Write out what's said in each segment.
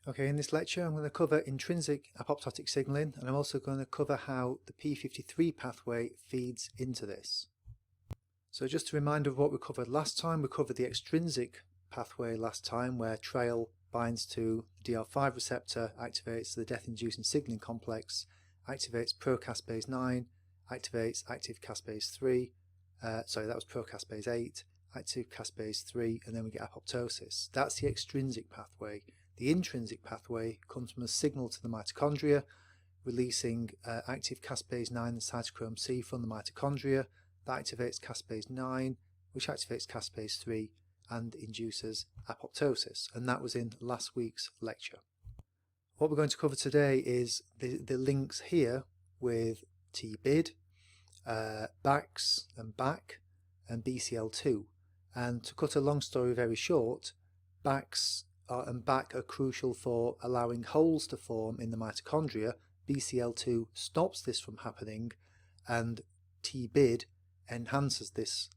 Okay, in this lecture I'm going to cover intrinsic apoptotic signaling, and I'm also going to cover how the p53 pathway feeds into this. So just a reminder of what we covered last time. We covered the extrinsic pathway last time, where trail binds to the DR5 receptor, activates the death-inducing signaling complex, activates procaspase 9, activates active caspase 3, that was procaspase 8, active caspase 3, and then we get apoptosis. That's the extrinsic pathway. The intrinsic pathway comes from a signal to the mitochondria, releasing active caspase 9 and cytochrome C from the mitochondria. That activates caspase 9, which activates caspase 3 and induces apoptosis. And that was in last week's lecture. What we're going to cover today is the links here with TBID, BAX and BAC, and BCL2. And to cut a long story very short, BAX and BAC are crucial for allowing holes to form in the mitochondria. BCL2 stops this from happening, and TBID enhances this,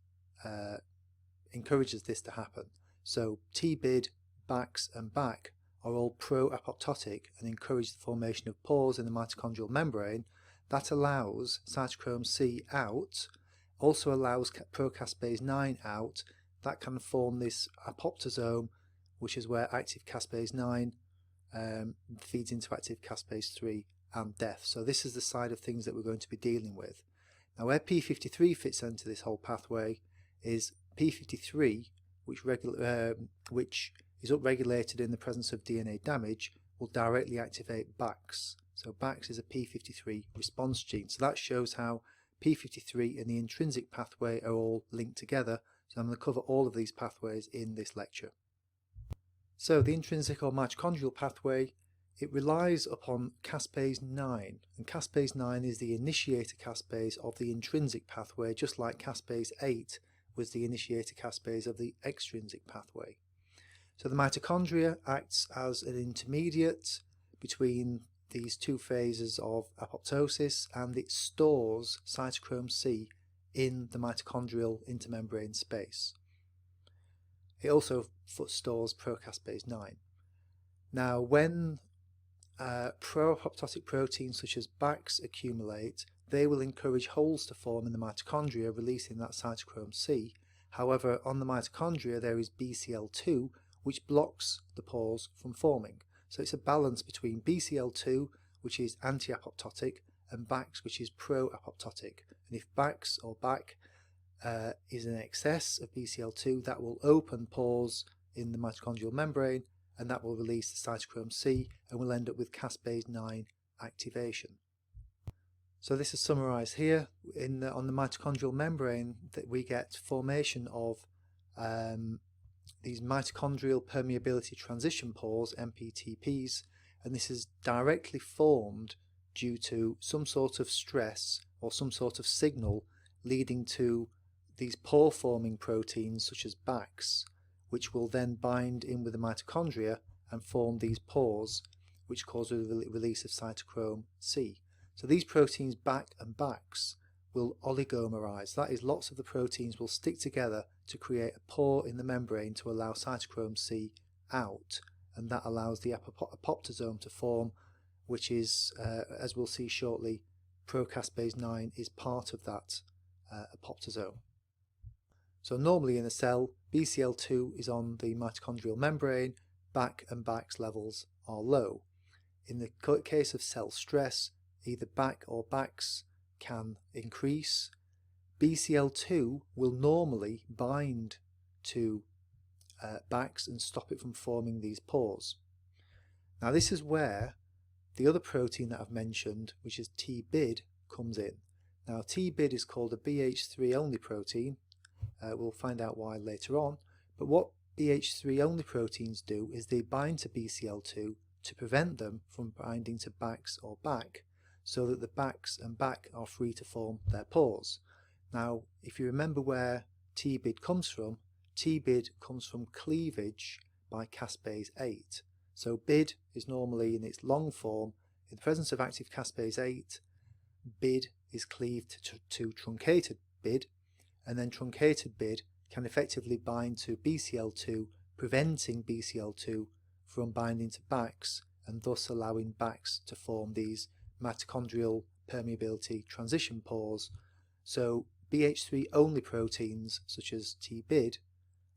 encourages this to happen. So TBID, BAX and BAC are all pro-apoptotic and encourage the formation of pores in the mitochondrial membrane. That allows cytochrome C out, also allows procaspase 9 out. That can form this apoptosome, which is where active caspase 9 feeds into active caspase 3 and death. So this is the side of things that we're going to be dealing with. Now, where p53 fits into this whole pathway is p53, which is upregulated in the presence of DNA damage, will directly activate BAX. So BAX is a p53 response gene. So that shows how p53 and the intrinsic pathway are all linked together. So I'm going to cover all of these pathways in this lecture. So the intrinsic or mitochondrial pathway, it relies upon caspase 9, and caspase 9 is the initiator caspase of the intrinsic pathway, just like caspase 8 was the initiator caspase of the extrinsic pathway. So the mitochondria acts as an intermediate between these two phases of apoptosis, and it stores cytochrome C in the mitochondrial intermembrane space. It also stores procaspase 9. Now, when pro-apoptotic proteins such as BAX accumulate, they will encourage holes to form in the mitochondria, releasing that cytochrome C. However, on the mitochondria there is BCL2, which blocks the pores from forming. So it's a balance between BCL2, which is anti-apoptotic, and BAX, which is pro-apoptotic. And if BAX or BAC is in excess of BCL2, that will open pores in the mitochondrial membrane, and that will release the cytochrome C, and we'll end up with caspase 9 activation. So this is summarized here on the mitochondrial membrane, that we get formation of these mitochondrial permeability transition pores, MPTPs, and this is directly formed due to some sort of stress or some sort of signal leading to these pore forming proteins such as BAX, which will then bind in with the mitochondria and form these pores, which cause the release of cytochrome C. So these proteins BAC and BAX will oligomerize. That is, lots of the proteins will stick together to create a pore in the membrane to allow cytochrome C out, and that allows the apoptosome to form, which is, as we'll see shortly, procaspase 9 is part of that apoptosome. So normally in a cell, BCL2 is on the mitochondrial membrane, BAC and BAX levels are low. In the case of cell stress, either BAC or BAX can increase. BCL2 will normally bind to BAX and stop it from forming these pores. Now this is where the other protein that I've mentioned, which is TBID, comes in. Now TBID is called a BH3 only protein. We'll find out why later on, but what BH3 only proteins do is they bind to BCL2 to prevent them from binding to BAX or BAC, so that the BAX and BAC are free to form their pores. Now, if you remember where TBID comes from cleavage by caspase 8. So BID is normally in its long form. In the presence of active caspase 8, BID is cleaved to truncated BID, and then truncated BID can effectively bind to BCL2, preventing BCL2 from binding to Bax and thus allowing Bax to form these mitochondrial permeability transition pores. So BH3 only proteins such as TBID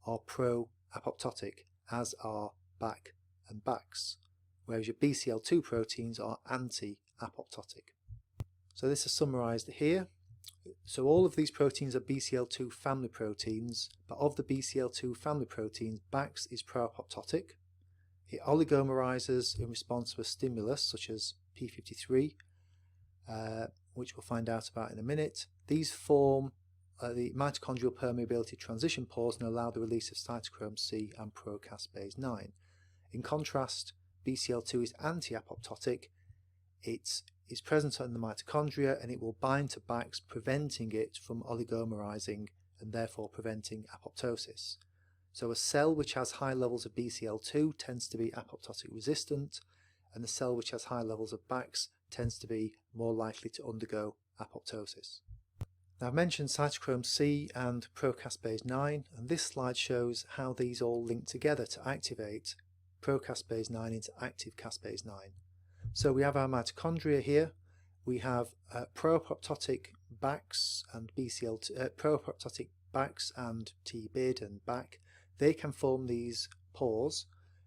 are pro-apoptotic, as are BAC and Bax, whereas your BCL2 proteins are anti-apoptotic. So this is summarised here. So all of these proteins are BCL2 family proteins, but of the BCL2 family proteins, Bax is pro-apoptotic. It oligomerizes in response to a stimulus such as p53, which we'll find out about in a minute. These form the mitochondrial permeability transition pores and allow the release of cytochrome C and pro-caspase 9. In contrast, BCL2 is anti-apoptotic. It is present in the mitochondria and it will bind to Bax, preventing it from oligomerizing and therefore preventing apoptosis. So a cell which has high levels of BCL2 tends to be apoptotic resistant, and the cell which has high levels of Bax tends to be more likely to undergo apoptosis. Now I've mentioned cytochrome C and pro-caspase 9, and this slide shows how these all link together to activate pro-caspase 9 into active caspase 9. So we have our mitochondria here. We have pro-apoptotic Bax and BCL2, pro-apoptotic Bax and TBID and BAC. They can form these pores.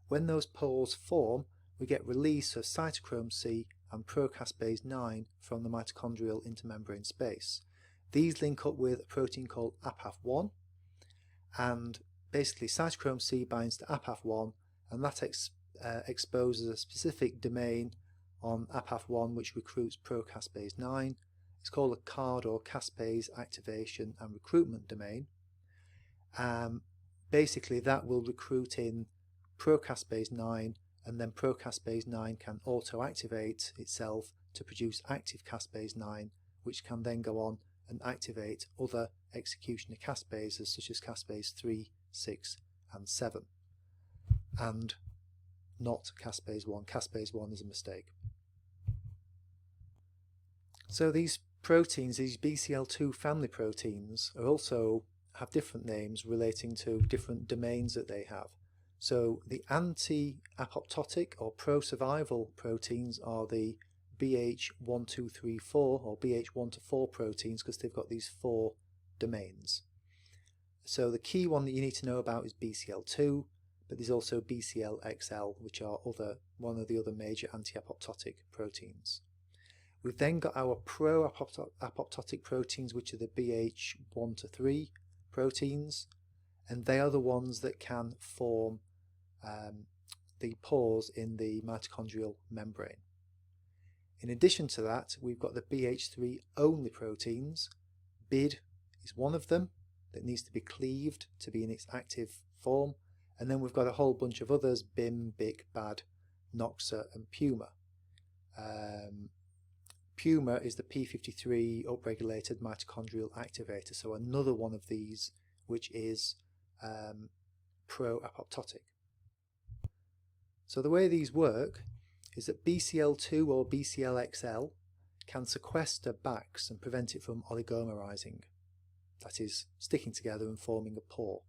When those pores form, we get release of cytochrome C and pro-caspase 9 from the mitochondrial intermembrane space. These link up with a protein called APAF1, and basically cytochrome C binds to APAF1, and that exposes a specific domain on APAF1 which recruits pro-caspase 9. It's called a card or caspase activation and recruitment domain. Basically that will recruit in pro-caspase 9, and then pro-caspase 9 can auto-activate itself to produce active caspase 9, which can then go on and activate other executioner caspases such as caspase 3, 6 and 7, and not caspase 1. Caspase 1 is a mistake. So these proteins, these BCL2 family proteins, are also have different names relating to different domains that they have. So the anti-apoptotic or pro-survival proteins are the BH1234 or BH1 to 4 proteins, because they've got these 4 domains. So the key one that you need to know about is BCL2, but there's also BCLXL, which are one of the other major anti-apoptotic proteins. We've then got our pro-apoptotic proteins, which are the BH1 to 3 proteins, and they are the ones that can form the pores in the mitochondrial membrane. In addition to that, we've got the BH3 only proteins. BID is one of them that needs to be cleaved to be in its active form, and then we've got a whole bunch of others: BIM, BIC, BAD, NOXA and PUMA. PUMA is the p53 upregulated mitochondrial activator, so another one of these which is pro-apoptotic. So the way these work is that BCL2 or BCLXL can sequester Bax and prevent it from oligomerizing, that is, sticking together and forming a pore.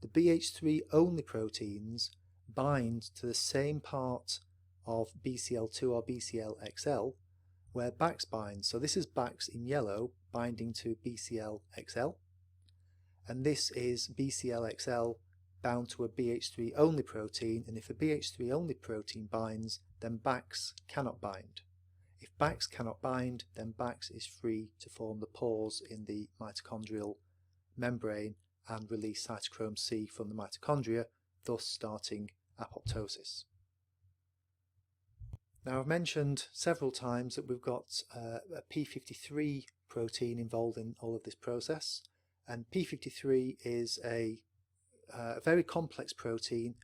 The BH3 only proteins bind to the same part of BCL2 or BCLXL where Bax binds. So this is Bax in yellow binding to BCLXL, and this is BCLXL bound to a BH3 only protein, and if a BH3 only protein binds, then Bax cannot bind. If Bax cannot bind, then Bax is free to form the pores in the mitochondrial membrane and release cytochrome C from the mitochondria, thus starting apoptosis. Now I've mentioned several times that we've got a p53 protein involved in all of this process, and p53 is a very complex protein.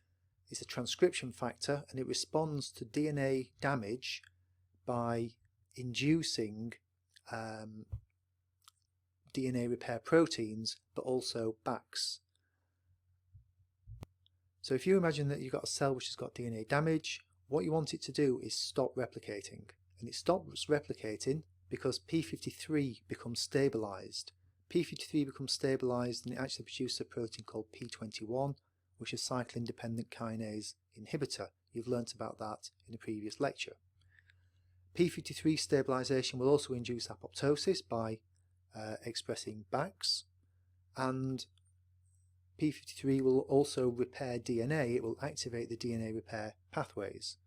It's a transcription factor, and it responds to DNA damage by inducing DNA repair proteins, but also Bax. So if you imagine that you've got a cell which has got DNA damage, what you want it to do is stop replicating, and it stops replicating because p53 becomes stabilized. p53 becomes stabilized and it actually produces a protein called p21, which is cyclin dependent kinase inhibitor. You've learnt about that in a previous lecture. p53 stabilisation will also induce apoptosis by expressing BAX, and p53 will also repair DNA. It will activate the DNA repair pathways.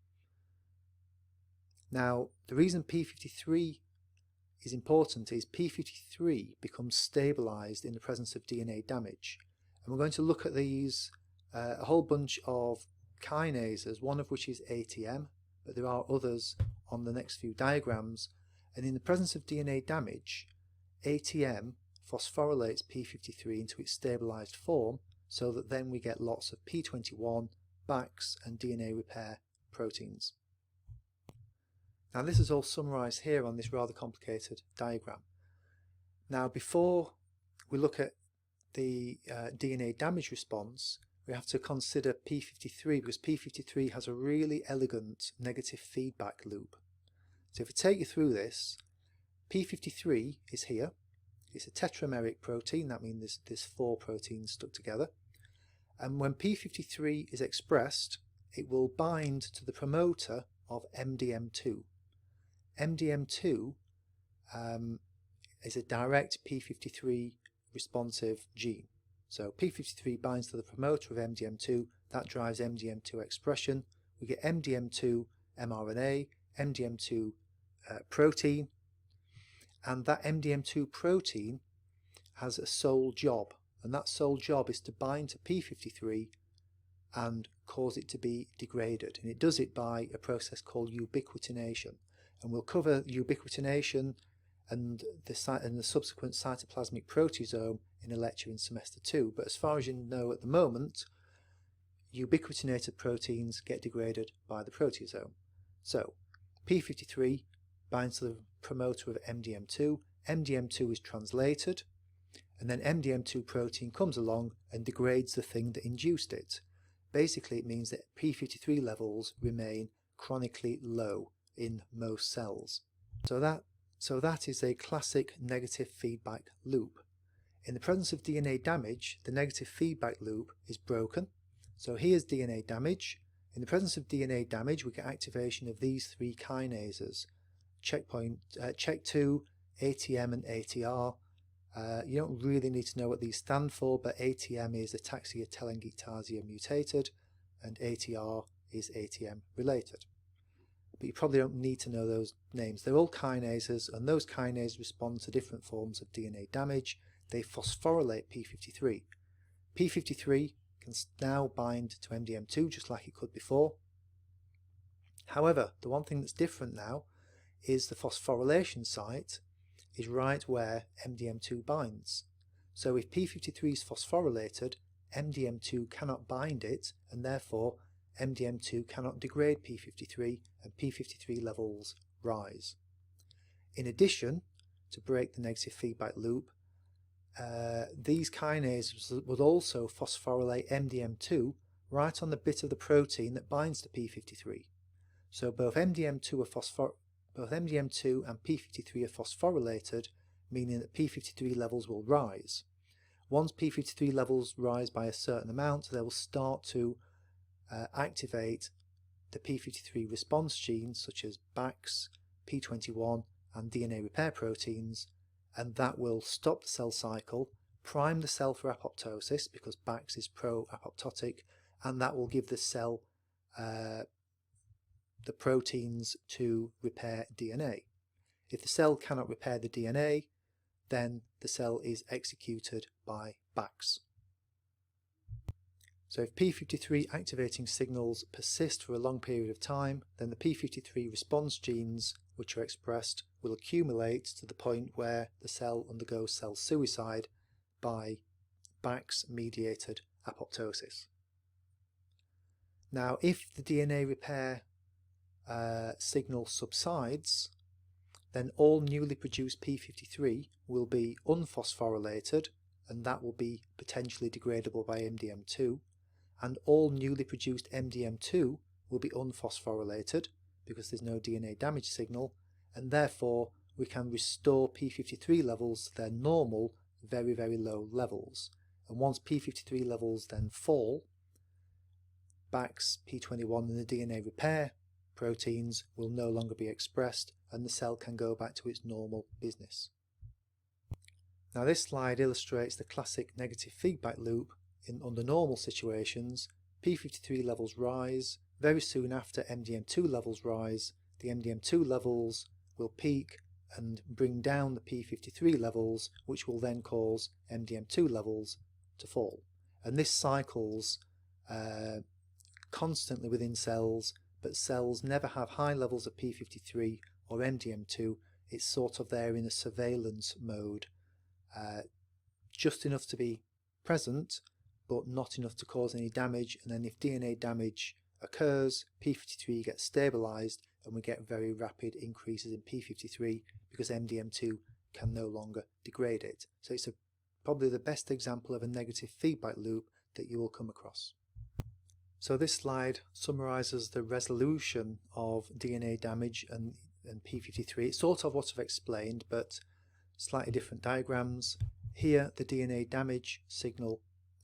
Now, the reason p53 is important is p53 becomes stabilised in the presence of DNA damage, and we're going to look at these a whole bunch of kinases, one of which is ATM, but there are others on the next few diagrams. And in the presence of DNA damage, ATM phosphorylates p53 into its stabilised form, so that then we get lots of p21, BAX and DNA repair proteins. Now this is all summarised here on this rather complicated diagram. Now before we look at the DNA damage response, we have to consider p53, because p53 has a really elegant negative feedback loop. So if I take you through this, p53 is here. It's a tetrameric protein, that means there's 4 proteins stuck together. And when p53 is expressed, it will bind to the promoter of MDM2. MDM2 is a direct p53 responsive gene. So p53 binds to the promoter of MDM2, that drives MDM2 expression. We get MDM2 mRNA, MDM2 protein, and that MDM2 protein has a sole job, and that sole job is to bind to p53 and cause it to be degraded, and it does it by a process called ubiquitination. And we'll cover ubiquitination and the subsequent cytoplasmic proteasome in a lecture in semester 2, but as far as you know at the moment, ubiquitinated proteins get degraded by the proteasome. So p53 binds to the promoter of MDM2, MDM2 is translated, and then MDM2 protein comes along and degrades the thing that induced it. Basically it means that p53 levels remain chronically low in most cells. So that is a classic negative feedback loop. In the presence of DNA damage, the negative feedback loop is broken. So here's DNA damage. In the presence of DNA damage, we get activation of these 3 kinases: CHEK2, ATM and ATR. You don't really need to know what these stand for, but ATM is ataxia telangiectasia mutated and ATR is ATM related. But you probably don't need to know those names. They're all kinases, and those kinases respond to different forms of DNA damage. They phosphorylate p53. p53 can now bind to MDM2 just like it could before. However, the one thing that's different now is the phosphorylation site is right where MDM2 binds. So if p53 is phosphorylated, MDM2 cannot bind it, and therefore MDM2 cannot degrade p53, and p53 levels rise. In addition, to break the negative feedback loop, these kinases would also phosphorylate MDM2 right on the bit of the protein that binds to p53. So both MDM2 and p53 are phosphorylated, meaning that p53 levels will rise. Once p53 levels rise by a certain amount, they will start to activate the p53 response genes such as BAX, p21 and DNA repair proteins, and that will stop the cell cycle, prime the cell for apoptosis because BAX is pro-apoptotic, and that will give the cell the proteins to repair DNA. If the cell cannot repair the DNA, then the cell is executed by BAX. So if p53 activating signals persist for a long period of time, then the p53 response genes which are expressed will accumulate to the point where the cell undergoes cell suicide by BAX mediated apoptosis. Now if the DNA repair signal subsides, then all newly produced p53 will be unphosphorylated, and that will be potentially degradable by MDM2, and all newly produced MDM2 will be unphosphorylated because there's no DNA damage signal, and therefore we can restore p53 levels to their normal very low levels. And once p53 levels then fall, Bax, P21 and the DNA repair proteins will no longer be expressed and the cell can go back to its normal business. Now this slide illustrates the classic negative feedback loop. Under normal situations, p53 levels rise, very soon after MDM2 levels rise, the MDM2 levels will peak and bring down the p53 levels, which will then cause MDM2 levels to fall. And this cycles constantly within cells, but cells never have high levels of p53 or MDM2. It's sort of there in a surveillance mode, just enough to be present but not enough to cause any damage, and then if DNA damage occurs, p53 gets stabilised and we get very rapid increases in p53 because MDM2 can no longer degrade it. So it's probably the best example of a negative feedback loop that you will come across. So this slide summarises the resolution of DNA damage and p53. It's sort of what I've explained, but slightly different diagrams. Here the DNA damage signal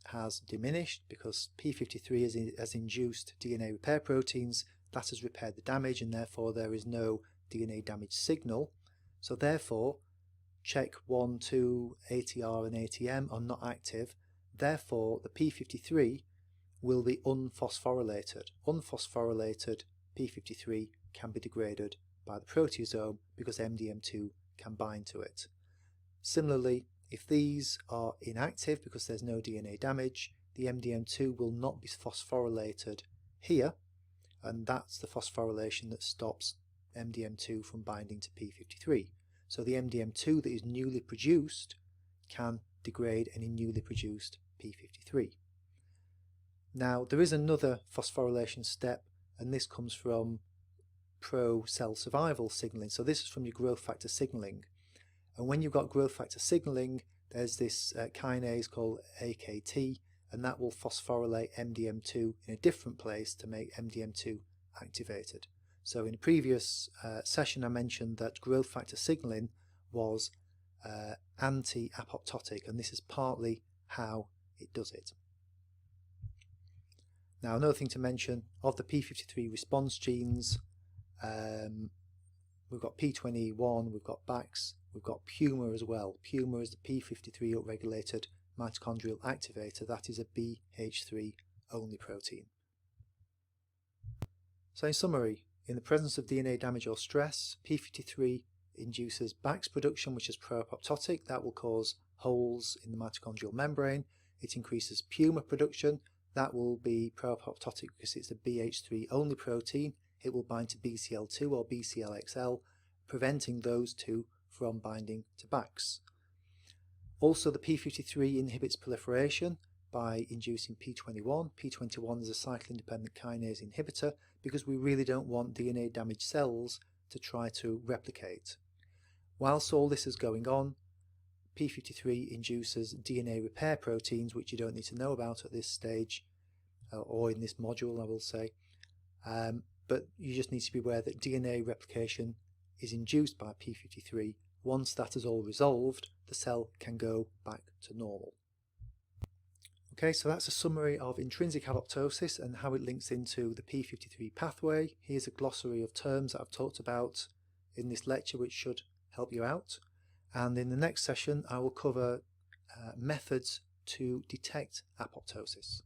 has diminished because p53 has induced DNA repair proteins. That has repaired the damage and therefore there is no DNA damage signal. So therefore check 1, 2, ATR and ATM are not active. Therefore the p53 will be unphosphorylated. Unphosphorylated p53 can be degraded by the proteasome because MDM2 can bind to it. Similarly, if these are inactive because there's no DNA damage, the MDM2 will not be phosphorylated here, and that's the phosphorylation that stops MDM2 from binding to p53. So the MDM2 that is newly produced can degrade any newly produced p53. Now there is another phosphorylation step, and this comes from pro-cell survival signaling. So this is from your growth factor signaling. And when you've got growth factor signaling, there's this kinase called AKT, and that will phosphorylate MDM2 in a different place to make MDM2 activated. So in a previous session I mentioned that growth factor signaling was anti-apoptotic, and this is partly how it does it. Now another thing to mention, of the p53 response genes, we've got p21, we've got Bax, we've got Puma as well. Puma is the p53 upregulated mitochondrial activator. That is a BH3 only protein. So in summary, in the presence of DNA damage or stress, p53 induces Bax production, which is pro-apoptotic. That will cause holes in the mitochondrial membrane. It increases Puma production. That will be pro-apoptotic because it's a BH3 only protein. It will bind to BCL2 or BCLXL, preventing those two from binding to Bax. Also, the p53 inhibits proliferation by inducing p21. p21 is a cycle-independent kinase inhibitor because we really don't want DNA damaged cells to try to replicate. Whilst all this is going on, p53 induces DNA repair proteins, which you don't need to know about at this stage, or in this module I will say, but you just need to be aware that DNA replication is induced by p53. Once that is all resolved, the cell can go back to normal. Okay, so that's a summary of intrinsic apoptosis and how it links into the p53 pathway. Here's a glossary of terms that I've talked about in this lecture, which should help you out. And in the next session I will cover methods to detect apoptosis.